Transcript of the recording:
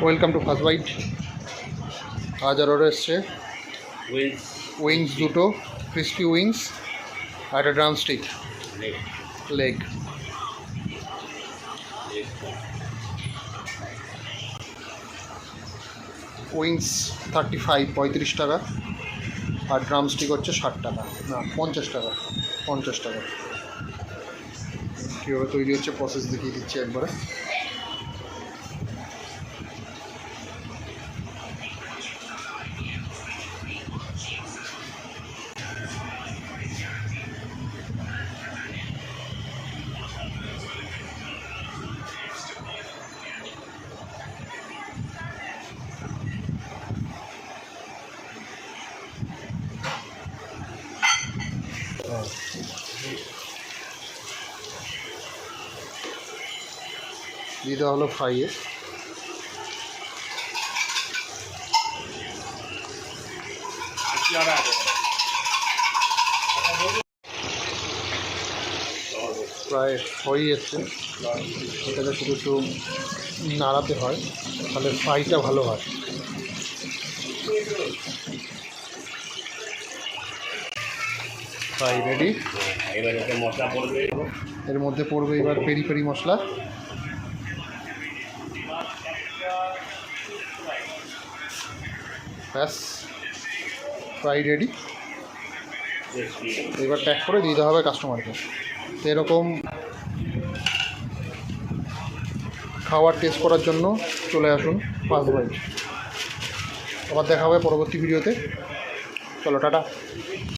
Welcome to first bite. আজ আরও এসছে উইংস দুটো, ক্রিস্পি উইংস আর একটা ড্রামস্টিক লেগ। উইংস 35 টাকা আর ড্রামস্টিক হচ্ছে 60 টাকা, না 50 টাকা। কীভাবে তৈরি হচ্ছে প্রসেস দেখিয়ে দিচ্ছি একবারে। দিয়ে দেওয়া হলো ফ্রাইয়ে। প্রায় হয়ে যাচ্ছে, এটাকে শুধু একটু নাড়াতে হয়, তাহলে ফ্রাইটা ভালো হয়। Fry ready. এবার এতে মশলা পড়বে, এর মধ্যে পড়বে এবার পেরি পেরি মশলা। ব্যাস, ফ্রাই রেডি। এবার প্যাক করে দিতে হবে কাস্টমারকে। তো এরকম খাওয়ার টেস্ট করার জন্য চলে আসুন ফার্স্ট বাইট। আবার দেখা হবে পরবর্তী ভিডিওতে। চলো, টাটা।